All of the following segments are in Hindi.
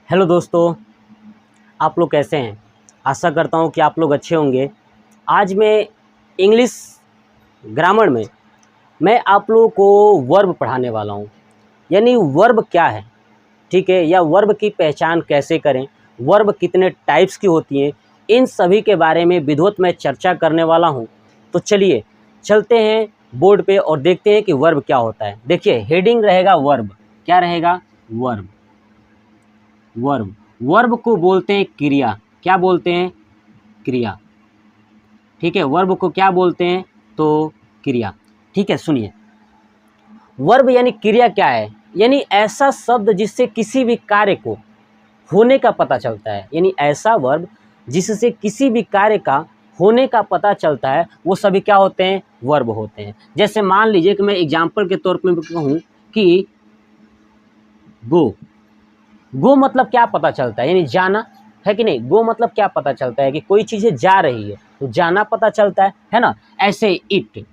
हेलो दोस्तों, आप लोग कैसे हैं। आशा करता हूँ कि आप लोग अच्छे होंगे। आज मैं इंग्लिश ग्रामर में मैं आप लोगों को वर्ब पढ़ाने वाला हूँ। यानी वर्ब क्या है, ठीक है, या वर्ब की पहचान कैसे करें, वर्ब कितने टाइप्स की होती हैं, इन सभी के बारे में विधिवत मैं चर्चा करने वाला हूँ। तो चलिए चलते हैं बोर्ड पे और देखते हैं कि वर्ब क्या होता है। देखिए हेडिंग रहेगा वर्ब। क्या रहेगा? वर्ब। वर्ब वर्ब को बोलते हैं क्रिया। क्या बोलते हैं? क्रिया। ठीक है, वर्ब को क्या बोलते हैं? तो क्रिया। ठीक है, सुनिए, वर्ब यानी क्रिया क्या है? यानी ऐसा शब्द जिससे किसी भी कार्य को होने का पता चलता है। यानी ऐसा वर्ब जिससे किसी भी कार्य का होने का पता चलता है, वो सभी क्या होते हैं? वर्ब होते हैं। जैसे मान लीजिए कि मैं एग्जाम्पल के तौर पर कहूँ कि गो। गो मतलब क्या पता चलता है? यानी जाना, है कि नहीं। गो मतलब क्या पता चलता है? कि कोई चीज़ें जा रही है तो जाना पता चलता है ना। ऐसे इट,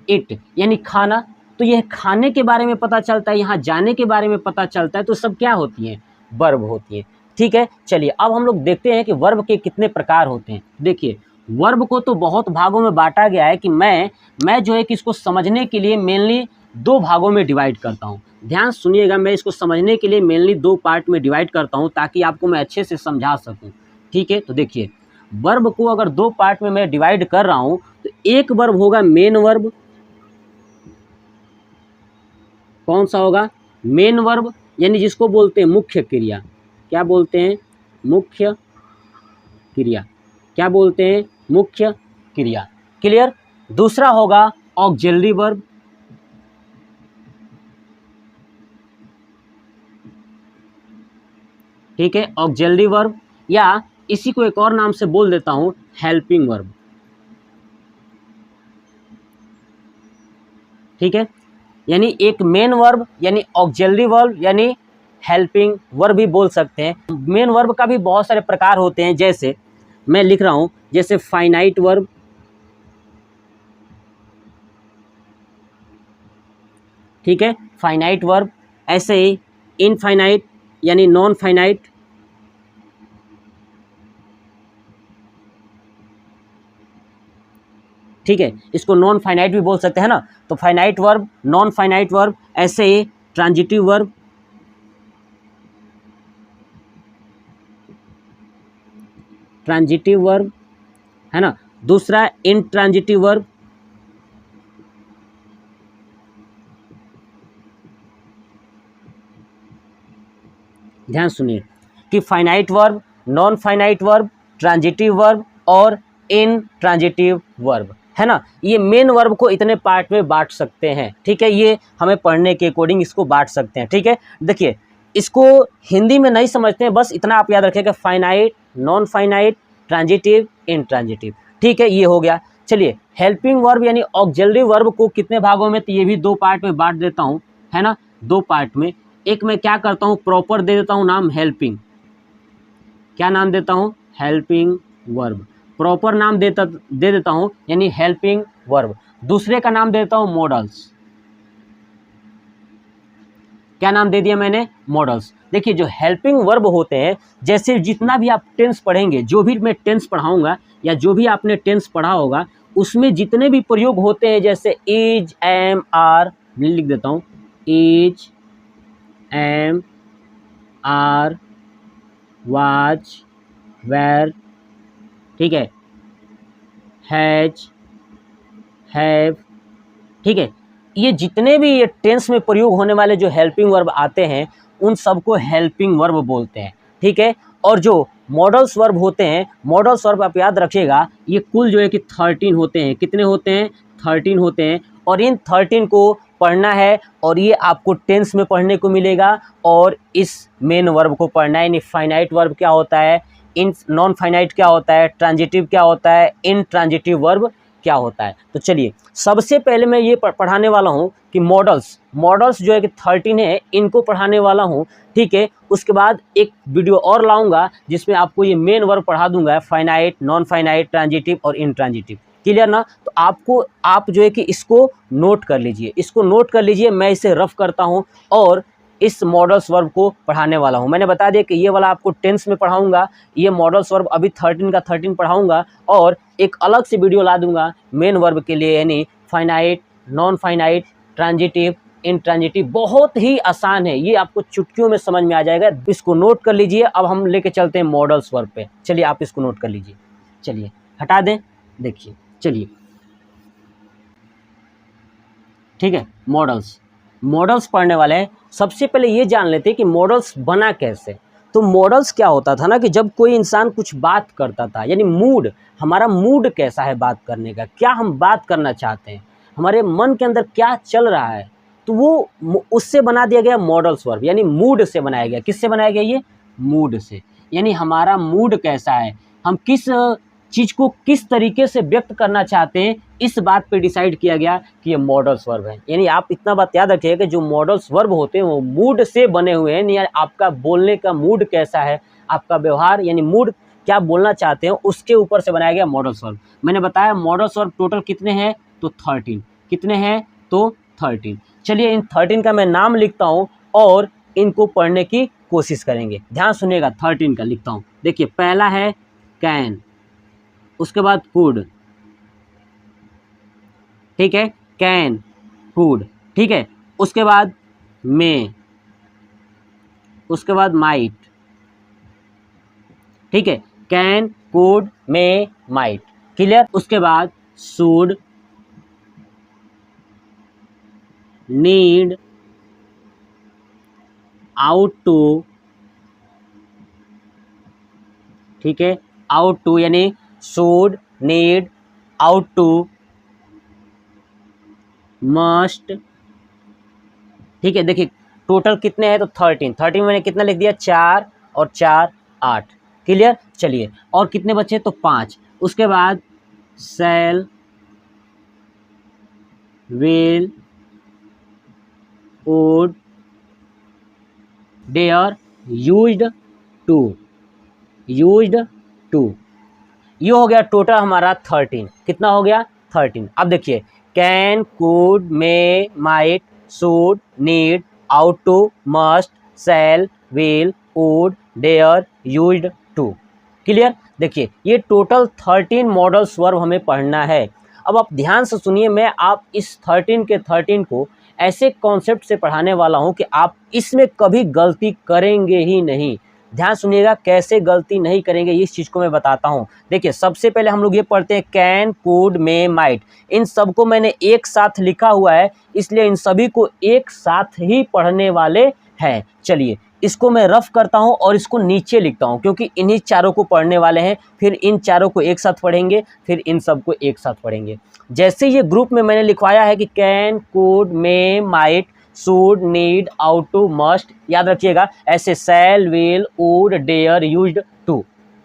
इट यानी खाना, तो यह खाने के बारे में पता चलता है, यहाँ जाने के बारे में पता चलता है। तो सब क्या होती हैं? वर्ब होती हैं। ठीक है, चलिए अब हम लोग देखते हैं कि वर्ब के कितने प्रकार होते हैं। देखिए वर्ब को तो बहुत भागों में बांटा गया है कि मैं जो है कि इसको समझने के लिए मेनली दो भागों में डिवाइड करता हूँ। ध्यान सुनिएगा, मैं इसको समझने के लिए मेनली दो पार्ट में डिवाइड करता हूँ ताकि आपको मैं अच्छे से समझा सकूँ। ठीक है, तो देखिए वर्ब को अगर दो पार्ट में मैं डिवाइड कर रहा हूँ तो एक वर्ब होगा मेन वर्ब। कौन सा होगा? मेन वर्ब, यानी जिसको बोलते हैं मुख्य क्रिया। क्या बोलते हैं? मुख्य क्रिया। क्या बोलते हैं? मुख्य क्रिया। क्लियर। दूसरा होगा ऑक्सिलरी वर्ब। ठीक है, ऑक्सिलरी वर्ब, या इसी को एक और नाम से बोल देता हूं, हेल्पिंग वर्ब। ठीक है, यानी एक मेन वर्ब यानी ऑक्सिलरी वर्ब यानी हेल्पिंग वर्ब भी बोल सकते हैं। मेन वर्ब का भी बहुत सारे प्रकार होते हैं, जैसे मैं लिख रहा हूं, जैसे फाइनाइट वर्ब। ठीक है, फाइनाइट वर्ब। ऐसे ही इनफाइनाइट यानी नॉन फाइनाइट। ठीक है, इसको नॉन फाइनाइट भी बोल सकते हैं ना। तो finite verb, non finite verb. ऐसे ही ट्रांजिटिव वर्ब। ट्रांजिटिव वर्ब है ना। दूसरा इनट्रांजिटिव वर्ब। ध्यान सुनिए कि finite verb, non finite verb, transitive verb और इनट्रांजिटिव वर्ब, है ना। ये मेन वर्ब को इतने पार्ट में बांट सकते हैं। ठीक है, ये हमें पढ़ने के अकॉर्डिंग इसको बांट सकते हैं। ठीक है, देखिए इसको हिंदी में नहीं समझते हैं, बस इतना आप याद रखिएगा, finite, non finite, transitive, intransitive. ठीक है, ये हो गया। चलिए हेल्पिंग वर्ब यानी ऑक्सिलरी वर्ब को कितने भागों में, तो ये भी दो पार्ट में बांट देता हूँ, है ना। दो पार्ट में। एक मैं क्या करता हूँ, प्रॉपर दे देता हूँ नाम हेल्पिंग। क्या नाम देता हूँ? Helping verb. प्रॉपर नाम दे देता हूँ यानी हेल्पिंग वर्ब। दूसरे का नाम देता हूँ मॉडल्स। क्या नाम दे दिया मैंने? मॉडल्स। देखिए जो हेल्पिंग वर्ब होते हैं, जैसे जितना भी आप टेंस पढ़ेंगे, जो भी मैं टेंस पढ़ाऊंगा या जो भी आपने टेंस पढ़ा होगा, उसमें जितने भी प्रयोग होते हैं, जैसे इज, एम, आर, लिख देता हूँ, is, am, are, was, were, ठीक है, हैज, हैव। ठीक है, ये जितने भी ये टेंस में प्रयोग होने वाले जो हेल्पिंग वर्ब आते हैं, उन सबको हेल्पिंग वर्ब बोलते हैं। ठीक है, और जो मॉडल्स वर्ब होते हैं, मॉडल्स वर्ब आप याद रखिएगा, ये कुल जो है कि 13 होते हैं। कितने होते हैं? 13 होते हैं। और इन 13 को पढ़ना है, और ये आपको टेंस में पढ़ने को मिलेगा, और इस मेन वर्ब को पढ़ना है। यानी फाइनाइट वर्ब क्या होता है, इन नॉन फाइनाइट क्या होता है, ट्रांजिटिव क्या होता है, इन ट्रांजिटिव वर्ब क्या होता है। तो चलिए सबसे पहले मैं ये पढ़ाने वाला हूँ कि मॉडल्स जो है कि 13 है, इनको पढ़ाने वाला हूँ। ठीक है, उसके बाद एक वीडियो और लाऊंगा जिसमें आपको ये मेन वर्ब पढ़ा दूंगा, फाइनाइट, नॉन फाइनाइट, ट्रांजिटिव और इनट्रांजिटिव। क्लियर ना। तो आप जो है कि इसको नोट कर लीजिए, इसको नोट कर लीजिए। मैं इसे रफ करता हूँ और इस मॉडल्स वर्ब को पढ़ाने वाला हूँ। मैंने बता दिया कि ये वाला आपको टेंस में पढ़ाऊंगा, ये मॉडल्स वर्ब अभी 13 का 13 पढ़ाऊंगा, और एक अलग से वीडियो ला दूंगा मेन वर्ब के लिए, यानी finite, non finite, transitive, intransitive. बहुत ही आसान है, ये आपको चुटकियों में समझ में आ जाएगा। इसको नोट कर लीजिए। अब हम लेके चलते हैं मॉडल्स वर्ब पे। चलिए आप इसको नोट कर लीजिए। चलिए हटा दें, देखिए, चलिए ठीक है। मॉडल्स पढ़ने वाले हैं। सबसे पहले ये जान लेते हैं कि मॉडल्स बना कैसे। तो मॉडल्स क्या होता था ना कि जब कोई इंसान कुछ बात करता था, यानी मूड, हमारा मूड कैसा है बात करने का, क्या हम बात करना चाहते हैं, हमारे मन के अंदर क्या चल रहा है, तो वो उससे बना दिया गया मॉडल्स वर्ब, यानी मूड से बनाया गया। किससे बनाया गया? ये मूड से, यानी हमारा मूड कैसा है, हम किस चीज़ को किस तरीके से व्यक्त करना चाहते हैं, इस बात पे डिसाइड किया गया कि ये मॉडल्स वर्ब है। यानी आप इतना बात याद रखिएगा कि जो मॉडल्स वर्ब होते हैं वो मूड से बने हुए हैं, यानी आपका बोलने का मूड कैसा है, आपका व्यवहार, यानी मूड क्या बोलना चाहते हैं, उसके ऊपर से बनाया गया मॉडल्स वर्ब। मैंने बताया मॉडल्स वर्ब टोटल कितने हैं, तो 13। कितने हैं? तो 13। चलिए इन 13 का मैं नाम लिखता हूँ और इनको पढ़ने की कोशिश करेंगे। ध्यान सुनिएगा, 13 का लिखता हूँ। देखिए पहला है कैन, उसके बाद कुड, ठीक है, कैन, कुड, ठीक है। उसके बाद मे, उसके बाद माइट, ठीक है, can, could, may, might, clear. उसके बाद शुड, नीड, आउट टू, ठीक है, आउट टू यानी should, need, ought to, must, ठीक है। देखिए टोटल कितने हैं, तो 13 में मैंने कितना लिख दिया, 4 और 4 8, क्लियर। चलिए और कितने बचे, तो 5। उसके बाद shall, will, would, dare, used to, used to. ये हो गया टोटल हमारा 13। कितना हो गया, 13। अब देखिए can, could, may, might, should, need, ought to, must, shall, will, would, dare, used to, clear. देखिए ये टोटल 13 मॉडल्स वर्ब हमें पढ़ना है। अब आप ध्यान से सुनिए, मैं आप इस 13 के 13 को ऐसे कॉन्सेप्ट से पढ़ाने वाला हूं कि आप इसमें कभी गलती करेंगे ही नहीं। ध्यान सुनिएगा, कैसे गलती नहीं करेंगे इस चीज़ को मैं बताता हूँ। देखिए सबसे पहले हम लोग ये पढ़ते हैं कैन, कुड, मे, माइट। इन सबको मैंने एक साथ लिखा हुआ है, इसलिए इन सभी को एक साथ ही पढ़ने वाले हैं। चलिए इसको मैं रफ करता हूँ और इसको नीचे लिखता हूँ, क्योंकि इन्हीं चारों को पढ़ने वाले हैं। फिर इन चारों को एक साथ पढ़ेंगे, फिर इन सबको एक साथ पढ़ेंगे। जैसे ये ग्रुप में मैंने लिखवाया है कि can, could, may, might, should, need, ought to, must, याद रखिएगा। ऐसे shall, will, would, dare, used to,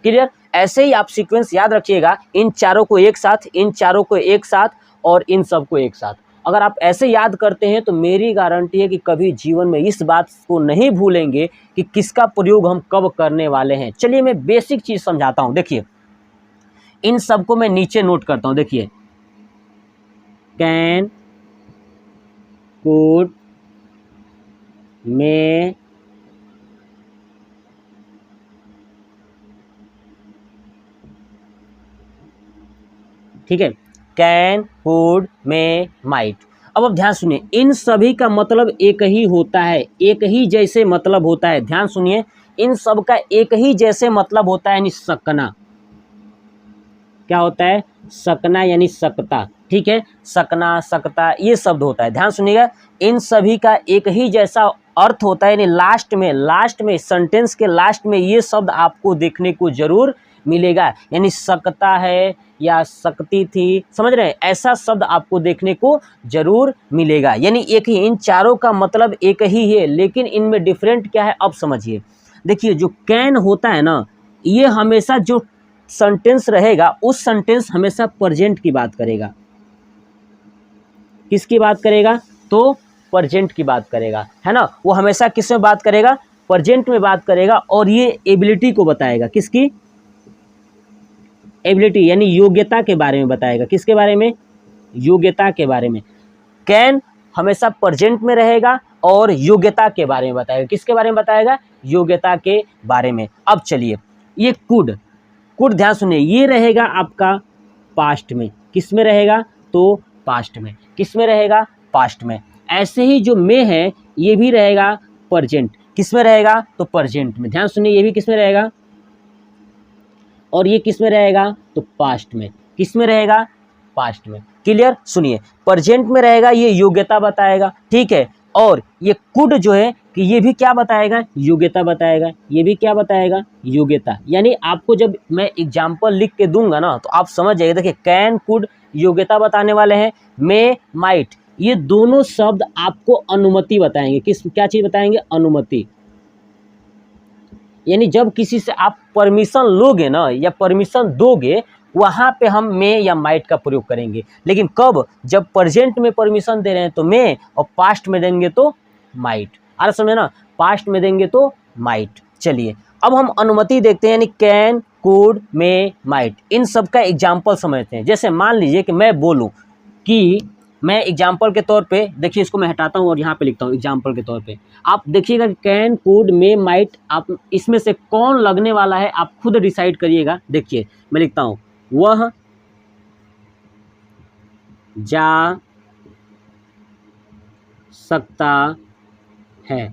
clear. ऐसे ही आप सीक्वेंस याद रखिएगा, इन चारों को एक साथ, इन चारों को एक साथ और इन सबको एक साथ। अगर आप ऐसे याद करते हैं तो मेरी गारंटी है कि कभी जीवन में इस बात को नहीं भूलेंगे कि किसका प्रयोग हम कब करने वाले हैं। चलिए मैं बेसिक चीज़ समझाता हूँ। देखिए इन सबको मैं नीचे नोट करता हूँ। देखिए कैन, कुड, मे, ठीक है, कैन, कुड, मे, माइट। अब ध्यान सुनिए, इन सभी का मतलब एक ही होता है, एक ही जैसे मतलब होता है। ध्यान सुनिए, इन सब का एक ही जैसे मतलब होता है, यानी सकना। क्या होता है? सकना यानी सकता, ठीक है, सकना, सकता, ये शब्द होता है। ध्यान सुनिएगा, इन सभी का एक ही जैसा अर्थ होता है, यानी लास्ट में सेंटेंस के लास्ट में ये शब्द आपको देखने को जरूर मिलेगा। यानी सकता है या सकती थी, समझ रहे हैं, ऐसा शब्द आपको देखने को जरूर मिलेगा। यानी एक ही, इन चारों का मतलब एक ही है, लेकिन इनमें डिफरेंट क्या है अब समझिए। देखिए जो कैन होता है ना, ये हमेशा जो सेंटेंस रहेगा उस सेंटेंस हमेशा प्रेजेंट की बात करेगा। किसकी बात करेगा? तो प्रेजेंट की बात करेगा, है ना। वो हमेशा किस में बात करेगा? प्रेजेंट में बात करेगा। और ये एबिलिटी को बताएगा, किसकी? एबिलिटी यानी योग्यता के बारे में बताएगा। किसके बारे में? योग्यता के बारे में। कैन हमेशा प्रेजेंट में रहेगा और योग्यता के बारे में बताएगा। किसके बारे में बताएगा? योग्यता के बारे में। अब चलिए, ये कुड, कुड ध्यान सुनिए, ये रहेगा आपका पास्ट में। किस में रहेगा? तो पास्ट में। किस में रहेगा? पास्ट में। ऐसे ही जो मे है ये भी रहेगा प्रेजेंट। किस में रहेगा? तो प्रेजेंट में। ध्यान सुनिए, ये भी किस में रहेगा? और ये किस में रहेगा? तो पास्ट में। किस में रहेगा? पास्ट में। क्लियर? सुनिए, प्रेजेंट में रहेगा, ये योग्यता बताएगा, ठीक है। और ये कुड जो है कि ये भी क्या बताएगा? योग्यता बताएगा। ये भी क्या बताएगा? योग्यता। यानी आपको जब मैं एग्जाम्पल लिख के दूंगा ना तो आप समझ जाइए। देखिए, कैन, कुड योग्यता बताने वाले हैं, मे, माइट ये दोनों शब्द आपको अनुमति बताएंगे। किस, क्या चीज बताएंगे? अनुमति। यानी जब किसी से आप परमिशन लोगे ना या परमिशन दोगे, वहाँ पे हम मे या माइट का प्रयोग करेंगे। लेकिन कब? जब प्रेजेंट में परमिशन दे रहे हैं तो मे, और पास्ट में देंगे तो माइट। आ समझे ना? पास्ट में देंगे तो माइट। चलिए, अब हम अनुमति देखते हैं, यानी कैन, कुड, मे, माइट, इन सब का एग्जाम्पल समझते हैं। जैसे मान लीजिए कि मैं बोलूँ कि मैं एग्जाम्पल के तौर पे, देखिए इसको मैं हटाता हूँ और यहाँ पे लिखता हूँ एग्जाम्पल के तौर पे। आप देखिएगा कैन, कुड, मे, माइट, आप इसमें से कौन लगने वाला है आप खुद डिसाइड करिएगा। देखिए मैं लिखता हूँ, वह जा सकता है।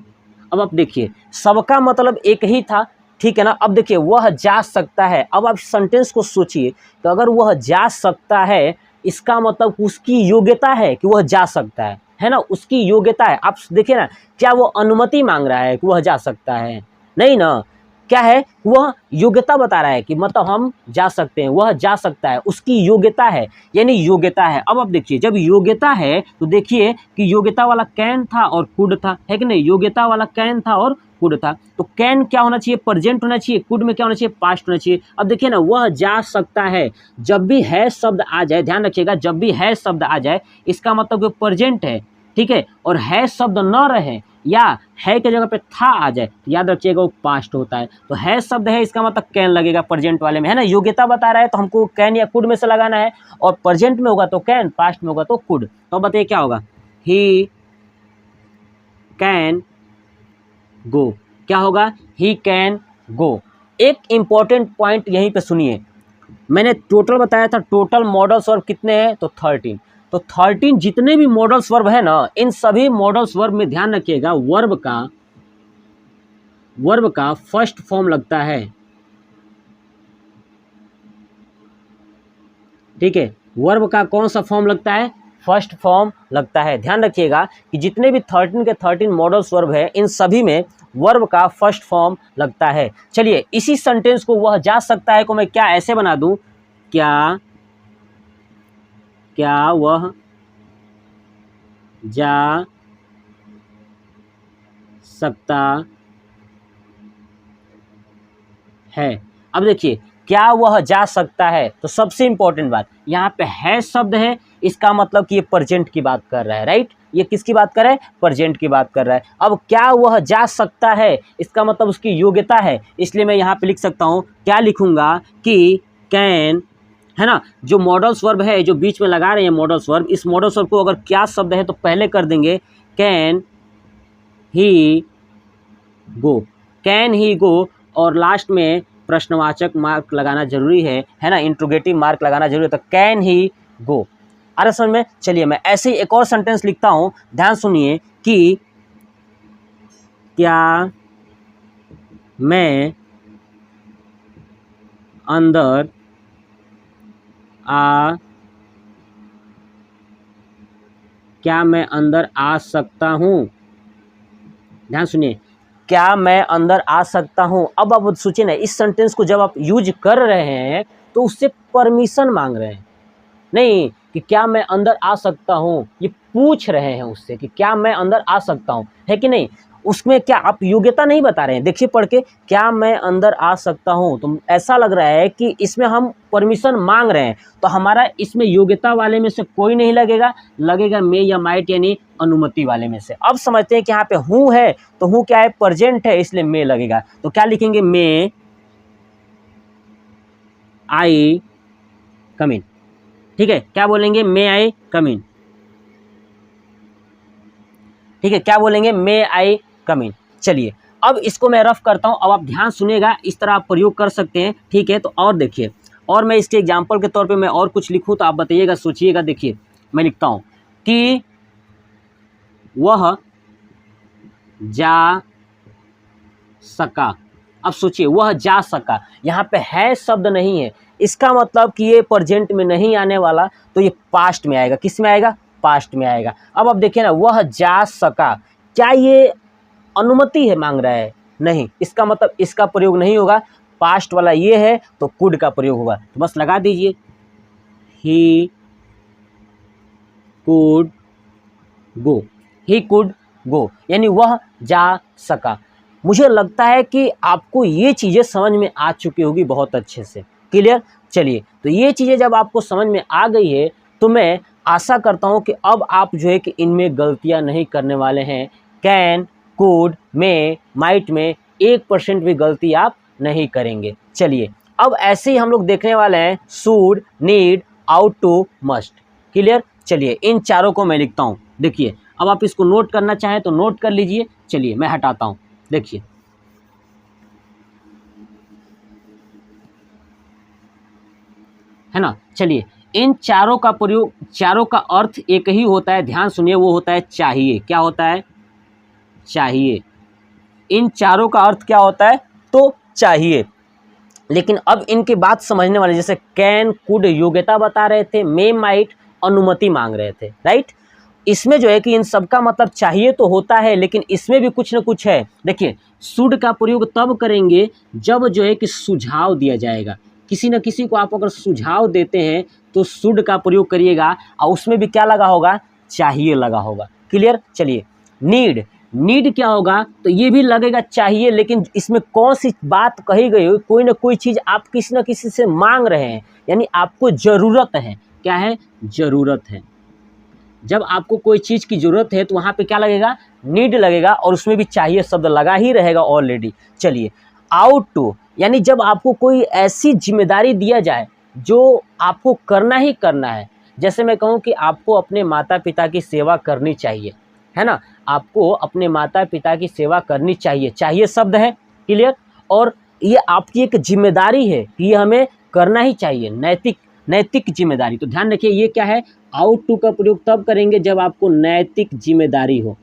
अब आप देखिए, सबका मतलब एक ही था, ठीक है ना। अब देखिए, वह जा सकता है। अब आप सेंटेंस को सोचिए, तो अगर वह जा सकता है, इसका मतलब उसकी योग्यता है कि वह जा सकता है ना, उसकी योग्यता है। आप देखिए ना, क्या वो अनुमति मांग रहा है कि वह जा सकता है? नहीं ना। क्या है? वह योग्यता बता रहा है कि मतलब हम जा सकते हैं, वह जा सकता है, उसकी योग्यता है, यानी योग्यता है। अब आप देखिए, जब योग्यता है तो देखिए कि योग्यता वाला कैन था और कुड था, है कि नहीं? योग्यता वाला कैन था और कुड था। तो कैन क्या होना चाहिए? प्रेजेंट होना चाहिए। कुड में क्या होना चाहिए? पास्ट होना चाहिए। अब देखिए ना, वह जा सकता है, जब भी है शब्द आ जाए, ध्यान रखिएगा, जब भी है शब्द आ जाए इसका मतलब प्रेजेंट है, ठीक है। और है शब्द न रहे या है के जगह पे था आ जाए तो याद रखिएगा वो पास्ट होता है। तो है शब्द है, इसका मतलब कैन लगेगा प्रेजेंट वाले में, है ना। योग्यता बता रहा है तो हमको कैन या कुड में से लगाना है, और प्रेजेंट में होगा तो कैन, पास्ट में होगा तो कुड। तो बताइए क्या होगा? He can go. क्या होगा? He can go. एक इंपॉर्टेंट पॉइंट यहीं पे सुनिए, मैंने टोटल बताया था, टोटल मॉडल्स वर्ब कितने हैं? तो 13। तो 13 जितने भी मॉडल्स वर्ब है ना, इन सभी मॉडल्स वर्ब में ध्यान रखिएगा, वर्ब का फर्स्ट फॉर्म लगता है, ठीक है। वर्ब का कौन सा फॉर्म लगता है? फर्स्ट फॉर्म लगता है। ध्यान रखिएगा कि जितने भी 13 के 13 मॉडल्स वर्ब है, इन सभी में वर्ब का फर्स्ट फॉर्म लगता है। चलिए, इसी सेंटेंस को वह जा सकता है को मैं क्या ऐसे बना दूं, क्या वह जा सकता है। अब देखिए, क्या वह जा सकता है, तो सबसे इंपॉर्टेंट बात यहाँ पे है शब्द है, इसका मतलब कि ये प्रेजेंट की बात कर रहा है, राइट। ये किसकी बात कर रहा है? प्रेजेंट की बात कर रहा है। अब क्या वह जा सकता है, इसका मतलब उसकी योग्यता है, इसलिए मैं यहाँ पे लिख सकता हूँ, क्या लिखूंगा कि कैन, है ना। जो मॉडल्स वर्ब है जो बीच में लगा रहे हैं मॉडल्स वर्ब, इस मॉडल्स वर्ब को अगर क्या शब्द है तो पहले कर देंगे can he go, can he गो, और लास्ट में प्रश्नवाचक मार्क लगाना जरूरी है ना, इंट्रोगेटिव मार्क लगाना जरूरी है। तो कैन ही गो। अरे समझ में? चलिए, मैं ऐसे ही एक और सेंटेंस लिखता हूं, ध्यान सुनिए कि क्या मैं अंदर आ क्या मैं अंदर आ सकता हूं? ध्यान सुनिए, क्या मैं अंदर आ सकता हूं। अब आप सोचिए ना, इस सेंटेंस को जब आप यूज कर रहे हैं तो उससे परमिशन मांग रहे हैं, नहीं कि क्या मैं अंदर आ सकता हूँ, ये पूछ रहे हैं उससे कि क्या मैं अंदर आ सकता हूँ, है कि नहीं। उसमें क्या आप योग्यता नहीं बता रहे हैं, देखिए पढ़ के, क्या मैं अंदर आ सकता हूँ, तो ऐसा लग रहा है कि इसमें हम परमिशन मांग रहे हैं। तो हमारा इसमें योग्यता वाले में से कोई नहीं लगेगा, लगेगा मे या माइट, यानी अनुमति वाले में से। अब समझते हैं कि यहाँ पे हूँ है, तो हूँ क्या है? प्रेजेंट है, इसलिए मे लगेगा। तो क्या लिखेंगे? मे आई कम इन, ठीक है। क्या बोलेंगे? मे आई कम इन, ठीक है, क्या बोलेंगे, मे आई कम इन। चलिए अब इसको मैं रफ करता हूँ, अब आप ध्यान सुनिएगा, इस तरह आप प्रयोग कर सकते हैं, ठीक है। तो और देखिए, और मैं इसके एग्जाम्पल के तौर पे मैं और कुछ लिखूँ तो आप बताइएगा, सोचिएगा। देखिए मैं लिखता हूँ कि वह जा सका। अब सोचिए, वह जा सका, यहाँ पे है शब्द नहीं है, इसका मतलब कि ये प्रेजेंट में नहीं आने वाला, तो ये पास्ट में आएगा। किस में आएगा, पास्ट में आएगा। अब देखिए ना, वह जा सका, क्या ये अनुमति है, मांग रहा है, नहीं, इसका मतलब इसका प्रयोग नहीं होगा, पास्ट वाला ये है तो कुड का प्रयोग होगा। तो बस लगा दीजिए, he could go, he could go, यानी वह जा सका। मुझे लगता है कि आपको ये चीज़ें समझ में आ चुकी होगी बहुत अच्छे से, क्लियर। चलिए, तो ये चीज़ें जब आपको समझ में आ गई है तो मैं आशा करता हूँ कि अब आप जो है कि इनमें गलतियाँ नहीं करने वाले हैं। कैन, कुड, में, माइट में 1% भी गलती आप नहीं करेंगे। चलिए अब ऐसे ही हम लोग देखने वाले हैं should, need, ought to, must, clear. चलिए इन चारों को मैं लिखता हूँ। देखिए अब आप इसको नोट करना चाहें तो नोट कर लीजिए। चलिए मैं हटाता हूँ, देखिए है ना। चलिए इन चारों का प्रयोग, चारों का अर्थ एक ही होता है, ध्यान सुनिए, वो होता है चाहिए। क्या होता है, चाहिए। इन चारों का अर्थ क्या होता है, तो चाहिए। लेकिन अब इनकी बात समझने वाले, जैसे कैन, कुड योग्यता बता रहे थे, मे, माइट अनुमति मांग रहे थे, राइट। इसमें जो है कि इन सबका मतलब चाहिए तो होता है, लेकिन इसमें भी कुछ न कुछ है। देखिए शुड का प्रयोग तब करेंगे जब जो है कि सुझाव दिया जाएगा। किसी न किसी को आप अगर सुझाव देते हैं तो शुड का प्रयोग करिएगा, और उसमें भी क्या लगा होगा, चाहिए लगा होगा, क्लियर। चलिए नीड, नीड क्या होगा, तो ये भी लगेगा चाहिए, लेकिन इसमें कौन सी बात कही गई हो, कोई ना कोई चीज़ आप किसी न किसी से मांग रहे हैं, यानी आपको ज़रूरत है। क्या है, ज़रूरत है। जब आपको कोई चीज़ की ज़रूरत है तो वहाँ पे क्या लगेगा, नीड लगेगा, और उसमें भी चाहिए शब्द लगा ही रहेगा ऑलरेडी। चलिए आउट टू, यानी जब आपको कोई ऐसी जिम्मेदारी दिया जाए जो आपको करना ही करना है। जैसे मैं कहूँ कि आपको अपने माता पिता की सेवा करनी चाहिए, है ना, आपको अपने माता पिता की सेवा करनी चाहिए, चाहिए शब्द है, क्लियर। और ये आपकी एक जिम्मेदारी है कि ये हमें करना ही चाहिए, नैतिक, नैतिक जिम्मेदारी। तो ध्यान रखिए ये क्या है, आउट टू का प्रयोग तब करेंगे जब आपको नैतिक जिम्मेदारी हो।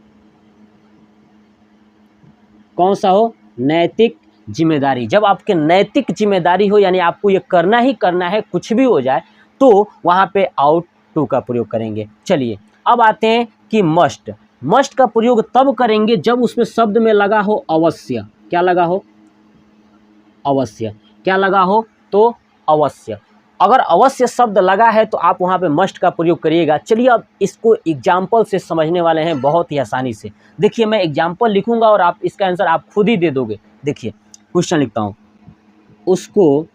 कौन सा हो, नैतिक जिम्मेदारी। जब आपके नैतिक जिम्मेदारी हो, यानी आपको ये करना ही करना है, कुछ भी हो जाए, तो वहाँ पे आउट टू का प्रयोग करेंगे। चलिए अब आते हैं कि मस्ट। मस्ट का प्रयोग तब करेंगे जब उसमें शब्द में लगा हो अवश्य। क्या लगा हो, अवश्य। क्या लगा हो, तो अवश्य। अगर अवश्य शब्द लगा है तो आप वहाँ पे मस्ट का प्रयोग करिएगा। चलिए अब इसको एग्जाम्पल से समझने वाले हैं बहुत ही आसानी से। देखिए मैं एग्जाम्पल लिखूंगा और आप इसका आंसर आप खुद ही दे दोगे। देखिए क्वेश्चन लिखता हूँ, उसको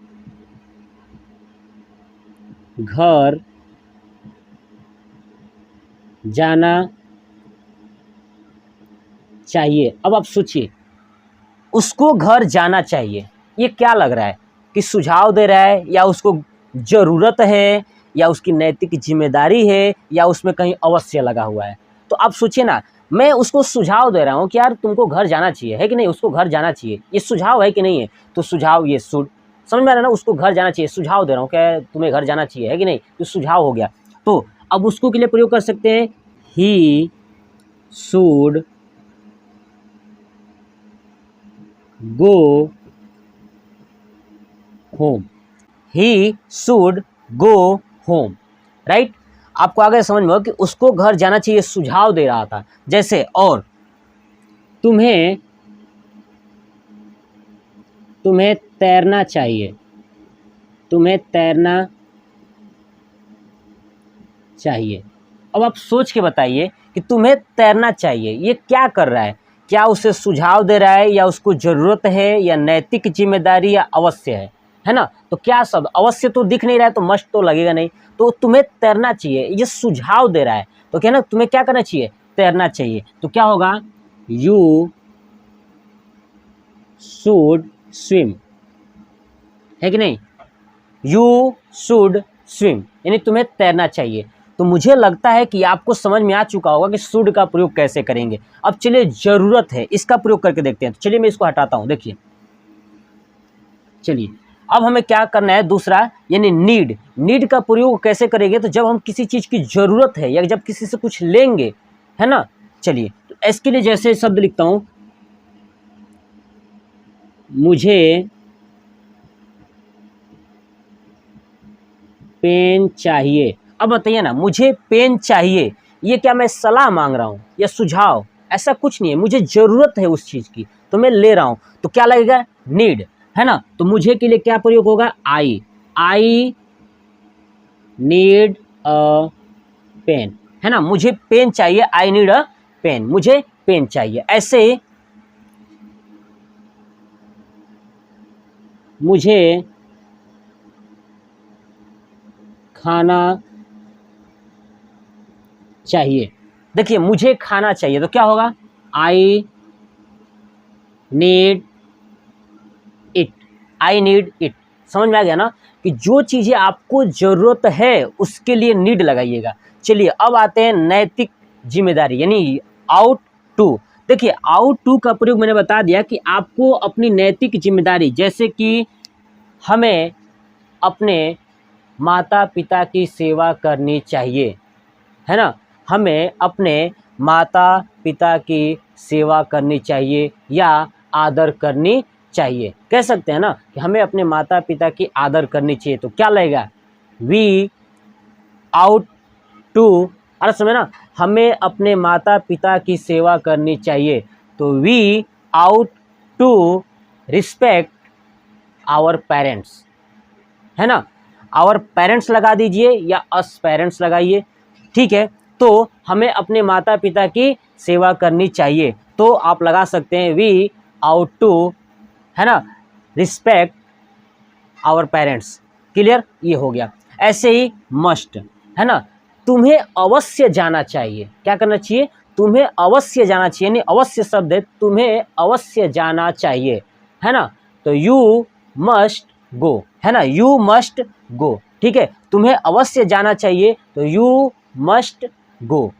घर जाना चाहिए। अब आप सोचिए, उसको घर जाना चाहिए, ये क्या लग रहा है कि सुझाव दे रहा है, या उसको ज़रूरत है, या उसकी नैतिक जिम्मेदारी है, या उसमें कहीं अवश्य लगा हुआ है। तो आप सोचिए ना, मैं उसको सुझाव दे रहा हूँ कि यार तुमको घर जाना चाहिए, है कि नहीं, उसको घर जाना चाहिए, ये सुझाव है कि नहीं है, तो सुझाव ये शुड, समझ में आ रहा है ना, उसको घर जाना चाहिए, सुझाव दे रहा हूँ क्या तुम्हें घर जाना चाहिए, है कि नहीं, तो सुझाव हो गया। तो अब उसको के लिए प्रयोग कर सकते हैं, he should go home, he should go home, right. आपको आगे समझ में हो कि उसको घर जाना चाहिए, सुझाव दे रहा था। जैसे और तुम्हें तुम्हें तैरना चाहिए, तुम्हें तैरना चाहिए। अब आप सोच के बताइए कि तुम्हें तैरना चाहिए, ये क्या कर रहा है, क्या उसे सुझाव दे रहा है, या उसको ज़रूरत है, या नैतिक जिम्मेदारी, या अवश्य है ना। तो क्या शब्द, अवश्य तो दिख नहीं रहा है तो मस्ट तो लगेगा नहीं, तो तुम्हें तैरना चाहिए, ये सुझाव दे रहा है, तो क्या ना, तुम्हें क्या करना चाहिए, तैरना चाहिए। तो क्या होगा, यू शुड स्विम, है कि नहीं, यू शुड स्विम, यानी तुम्हें तैरना चाहिए। तो मुझे लगता है कि आपको समझ में आ चुका होगा कि शुड का प्रयोग कैसे करेंगे। अब चलिए जरूरत है इसका प्रयोग करके देखते हैं। तो चलिए मैं इसको हटाता हूं। देखिए चलिए अब हमें क्या करना है, दूसरा यानी नीड। नीड का प्रयोग कैसे करेंगे, तो जब हम किसी चीज़ की ज़रूरत है या जब किसी से कुछ लेंगे, है ना। चलिए तो इसके लिए जैसे शब्द लिखता हूं, मुझे पेन चाहिए। अब बताइए ना, मुझे पेन चाहिए, ये क्या मैं सलाह मांग रहा हूँ या सुझाव? ऐसा कुछ नहीं है, मुझे ज़रूरत है उस चीज़ की तो मैं ले रहा हूँ, तो क्या लगेगा, नीड, है ना। तो मुझे के लिए क्या प्रयोग होगा, आई नीड अ पेन, है ना। मुझे पेन चाहिए, आई नीड अ पेन, मुझे पेन चाहिए। ऐसे मुझे खाना चाहिए। देखिए मुझे खाना चाहिए तो क्या होगा, I need it, I need it. समझ में आ गया ना कि जो चीज़ें आपको ज़रूरत है उसके लिए नीड लगाइएगा। चलिए अब आते हैं नैतिक जिम्मेदारी यानी आउट टू। देखिए आउट टू का प्रयोग मैंने बता दिया कि आपको अपनी नैतिक जिम्मेदारी, जैसे कि हमें अपने माता पिता की सेवा करनी चाहिए, है ना। हमें अपने माता पिता की सेवा करनी चाहिए या आदर करनी चाहिए। कह सकते हैं ना कि हमें अपने माता पिता की आदर करनी चाहिए, तो क्या लगेगा, वी आउट टू। अरे समझे ना, हमें अपने माता पिता की सेवा करनी चाहिए तो we ought to respect our parents, है ना। आवर पेरेंट्स लगा दीजिए या अस पेरेंट्स लगाइए, ठीक है। तो हमें अपने माता पिता की सेवा करनी चाहिए तो आप लगा सकते हैं वी आउट टू, है ना, रिस्पेक्ट आवर पेरेंट्स। क्लियर, ये हो गया। ऐसे ही मस्ट, है ना, तुम्हें अवश्य जाना चाहिए। क्या करना चाहिए, तुम्हें अवश्य जाना चाहिए, यानी अवश्य शब्द है, तुम्हें अवश्य जाना चाहिए, है ना। तो यू मस्ट गो, है ना, यू मस्ट गो, ठीक है। तुम्हें अवश्य जाना चाहिए तो यू मस्ट गो।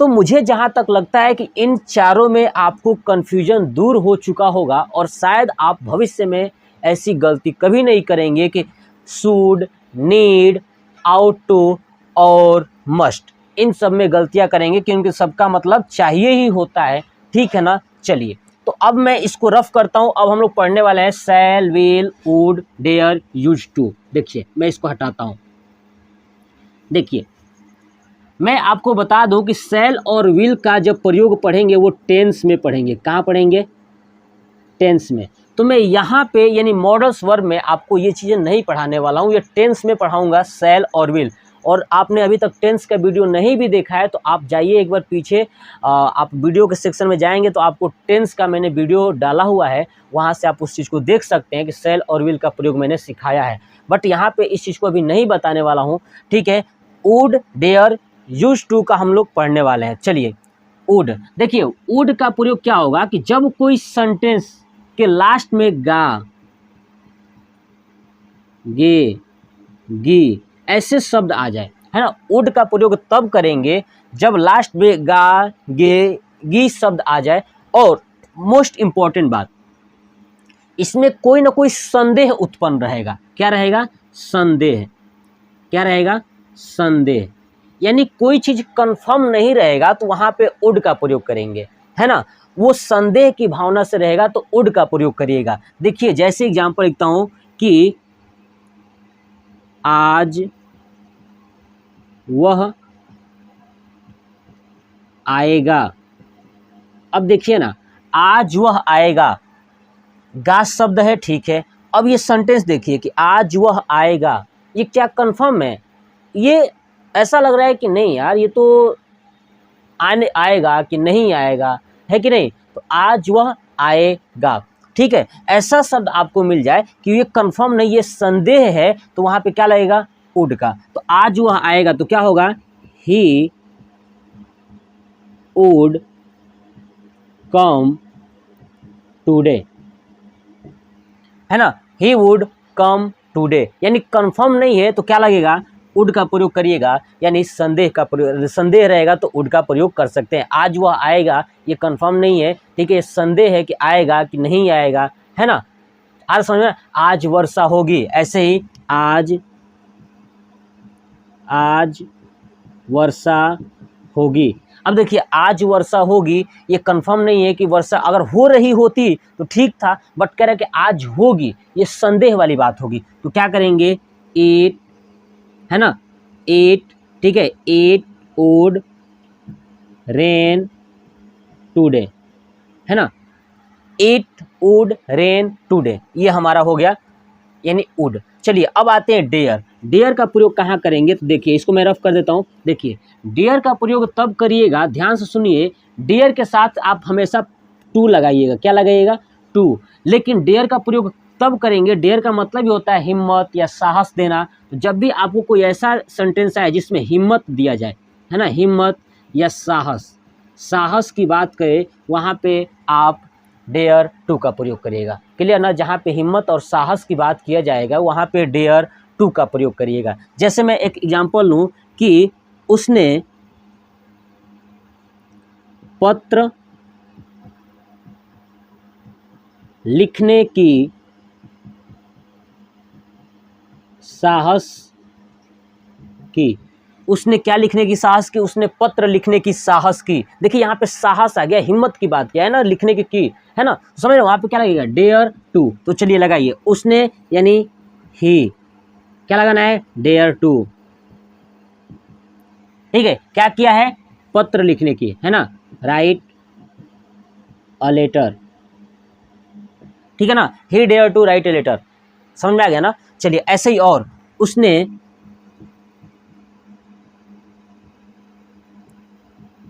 तो मुझे जहाँ तक लगता है कि इन चारों में आपको कन्फ्यूजन दूर हो चुका होगा और शायद आप भविष्य में ऐसी गलती कभी नहीं करेंगे कि शुड, नीड, आउट टू और मस्ट, इन सब में गलतियाँ करेंगे क्योंकि सबका मतलब चाहिए ही होता है, ठीक है ना। चलिए तो अब मैं इसको रफ करता हूँ। अब हम लोग पढ़ने वाले हैं shall, will, would, dare, use to. देखिए मैं इसको हटाता हूँ। देखिए मैं आपको बता दूं कि शैल और विल का जब प्रयोग पढ़ेंगे वो टेंस में पढ़ेंगे। कहाँ पढ़ेंगे, टेंस में। तो मैं यहाँ पे यानी मॉडल्स वर्ब में आपको ये चीज़ें नहीं पढ़ाने वाला हूँ, ये टेंस में पढ़ाऊँगा शैल और विल। और आपने अभी तक टेंस का वीडियो नहीं भी देखा है तो आप जाइए एक बार पीछे, आप वीडियो के सेक्शन में जाएंगे तो आपको टेंस का मैंने वीडियो डाला हुआ है, वहाँ से आप उस चीज़ को देख सकते हैं कि शैल और विल का प्रयोग मैंने सिखाया है। बट यहाँ पे इस चीज़ को अभी नहीं बताने वाला हूँ, ठीक है। वुड, डेयर, यूज टू का हम लोग पढ़ने वाले हैं। चलिए वुड, देखिए वुड का प्रयोग क्या होगा कि जब कोई सेंटेंस के लास्ट में गा, गे, गी ऐसे शब्द आ जाए, है ना। वुड का प्रयोग तब करेंगे जब लास्ट में गा, गे, गी शब्द आ जाए। और मोस्ट इंपॉर्टेंट बात, इसमें कोई ना कोई संदेह उत्पन्न रहेगा। क्या रहेगा, संदेह। क्या रहेगा, संदेह, यानी कोई चीज कंफर्म नहीं रहेगा तो वहां पे वुड का प्रयोग करेंगे, है ना। वो संदेह की भावना से रहेगा तो वुड का प्रयोग करिएगा। देखिए जैसे एग्जांपल लिखता हूं कि आज वह आएगा। अब देखिए ना, आज वह आएगा, गा शब्द है, ठीक है। अब ये सेंटेंस देखिए कि आज वह आएगा, ये क्या कंफर्म है, ये ऐसा लग रहा है कि नहीं यार ये तो आने आएगा कि नहीं आएगा, है कि नहीं। तो आज वह आएगा, ठीक है। ऐसा शब्द आपको मिल जाए कि ये कंफर्म नहीं, ये संदेह है, तो वहां पे क्या लगेगा, वुड का। तो आज वह आएगा तो क्या होगा, ही वुड कम टुडे, है ना, ही वुड कम टुडे। यानी कंफर्म नहीं है तो क्या लगेगा, वुड का प्रयोग करिएगा, यानी संदेह का प्रयोग, संदेह रहेगा तो वुड का प्रयोग कर सकते हैं। आज वह आएगा ये कंफर्म नहीं है, ठीक है, संदेह है कि आएगा कि नहीं आएगा, है ना। आज समझ में, आज वर्षा होगी, ऐसे ही आज वर्षा होगी। अब देखिए आज वर्षा होगी ये कंफर्म नहीं है कि वर्षा अगर हो रही होती तो ठीक था, बट कह रहे कि आज होगी, ये संदेह वाली बात होगी। तो क्या करेंगे, इट, है ना, इट, ठीक है, इट वुड रेन टुडे, है ना, इट वुड रेन टुडे, ये हमारा हो गया यानी वुड। चलिए अब आते हैं डेयर। डेयर का प्रयोग कहाँ करेंगे, तो देखिए इसको मैं रफ कर देता हूँ। देखिए डेयर का प्रयोग तब करिएगा, ध्यान से सुनिए, डेयर के साथ आप हमेशा टू लगाइएगा। क्या लगाइएगा, टू। लेकिन डेयर का प्रयोग तब करेंगे, डेयर का मतलब ही होता है हिम्मत या साहस देना। तो जब भी आपको कोई ऐसा सेंटेंस आए जिसमें हिम्मत दिया जाए, है ना, हिम्मत या साहस की बात करें, वहाँ पे आप डेयर टू का प्रयोग करिएगा। क्लियर ना, जहाँ पे हिम्मत और साहस की बात किया जाएगा वहाँ पे डेयर टू का प्रयोग करिएगा। जैसे मैं एक एग्जांपल लूँ कि उसने पत्र लिखने की साहस की। उसने क्या लिखने की साहस की, उसने पत्र लिखने की साहस की। देखिए यहाँ पे साहस आ गया, हिम्मत की बात किया है ना, लिखने की, है ना, तो समझ रहे हो वहाँ पे क्या लगेगा, डेयर टू। तो चलिए लगाइए, उसने यानी ही, क्या लगाना है, डेयर टू, ठीक है, क्या किया है, पत्र लिखने की, है ना, राइट अ लेटर, ठीक है ना, he dare to write a letter. समझ में आ गया ना। चलिए ऐसे ही और, उसने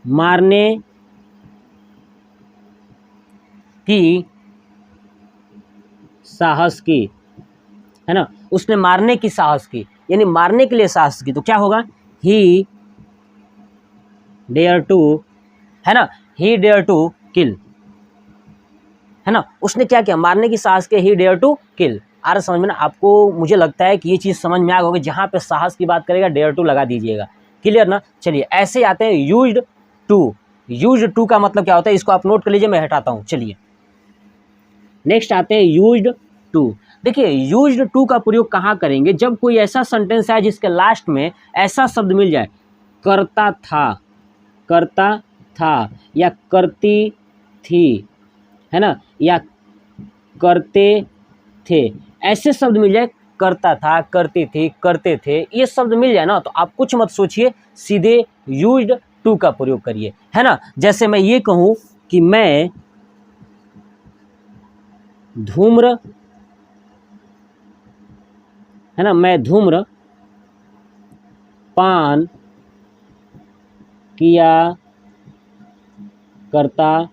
मारने की साहस की, है ना, उसने मारने की साहस की, यानी मारने के लिए साहस की। तो क्या होगा, ही डेयर टू, है ना, ही डेयर टू किल, है ना, उसने क्या किया, मारने की साहस के, ही डेयर टू किल। आ रहा समझ में ना आपको, मुझे लगता है कि ये चीज़ समझ में आ गई। जहाँ पे साहस की बात करेगा डेयर टू लगा दीजिएगा। क्लियर ना। चलिए ऐसे आते हैं यूज्ड टू। यूज्ड टू का मतलब क्या होता है, इसको आप नोट कर लीजिए, मैं हटाता हूँ। चलिए नेक्स्ट आते हैं यूज्ड टू। देखिए यूज्ड टू का प्रयोग कहाँ करेंगे, जब कोई ऐसा सेंटेंस है जिसके लास्ट में ऐसा शब्द मिल जाए, करता था या करती थी, है ना, या करते थे, ऐसे शब्द मिल जाए, करता था, करती थी, करते थे, ये शब्द मिल जाए ना, तो आप कुछ मत सोचिए, सीधे यूज्ड टू का प्रयोग करिए, है ना। जैसे मैं ये कहूँ कि मैं धूम्र, है ना, मैं धूम्र पान किया करता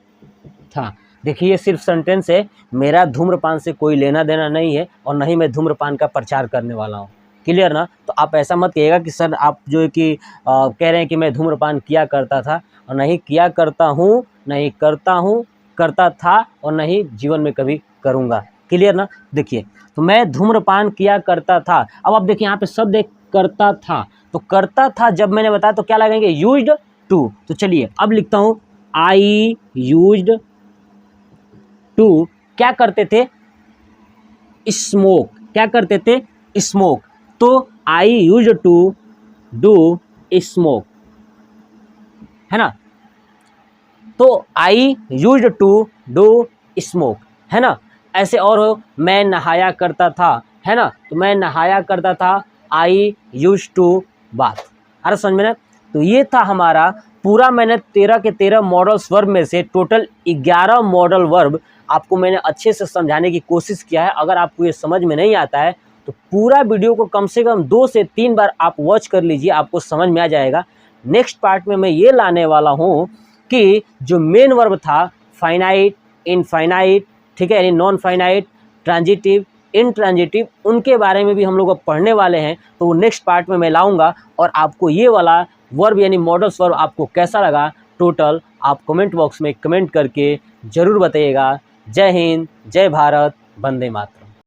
था। देखिए सिर्फ सेंटेंस है, मेरा धूम्रपान से कोई लेना देना नहीं है और नहीं मैं धूम्रपान का प्रचार करने वाला हूँ। क्लियर ना। तो आप ऐसा मत कहिएगा कि सर आप जो है कि कह रहे हैं कि मैं धूम्रपान किया करता था, और नहीं किया करता हूँ, नहीं करता हूँ, करता था और नहीं जीवन में कभी करूँगा। क्लियर ना। देखिए तो मैं धूम्रपान किया करता था। अब आप देखिए यहाँ पे शब्द एक करता था, तो करता था जब मैंने बताया तो क्या लगेंगे, यूज्ड टू। तो चलिए अब लिखता हूँ, आई यूज्ड टू क्या करते थे, स्मोक। क्या करते थे, स्मोक। तो I used to do smoke, है ना। तो I used to do smoke, है ना। ऐसे और हो, मैं नहाया करता था, है ना, तो मैं नहाया करता था, आई यूज्ड टू बाथ। अरे समझ में ना। तो ये था हमारा पूरा, मैंने 13 के 13 मॉडल्स वर्ब में से टोटल 11 मॉडल वर्ब आपको मैंने अच्छे से समझाने की कोशिश किया है। अगर आपको ये समझ में नहीं आता है तो पूरा वीडियो को कम से कम 2 से 3 बार आप वॉच कर लीजिए, आपको समझ में आ जाएगा। नेक्स्ट पार्ट में मैं ये लाने वाला हूँ कि जो मेन वर्ब था, फाइनाइट, इनफाइनाइट, ठीक है, यानी नॉन फाइनाइट, ट्रांजिटिव, इनट्रांजिटिव, उनके बारे में भी हम लोग अब पढ़ने वाले हैं। तो वो नेक्स्ट पार्ट में मैं लाऊंगा। और आपको ये वाला वर्ब यानी मॉडल्स वर्ब आपको कैसा लगा टोटल, आप कमेंट बॉक्स में कमेंट करके ज़रूर बताइएगा। जय हिंद, जय भारत, वंदे मातरम।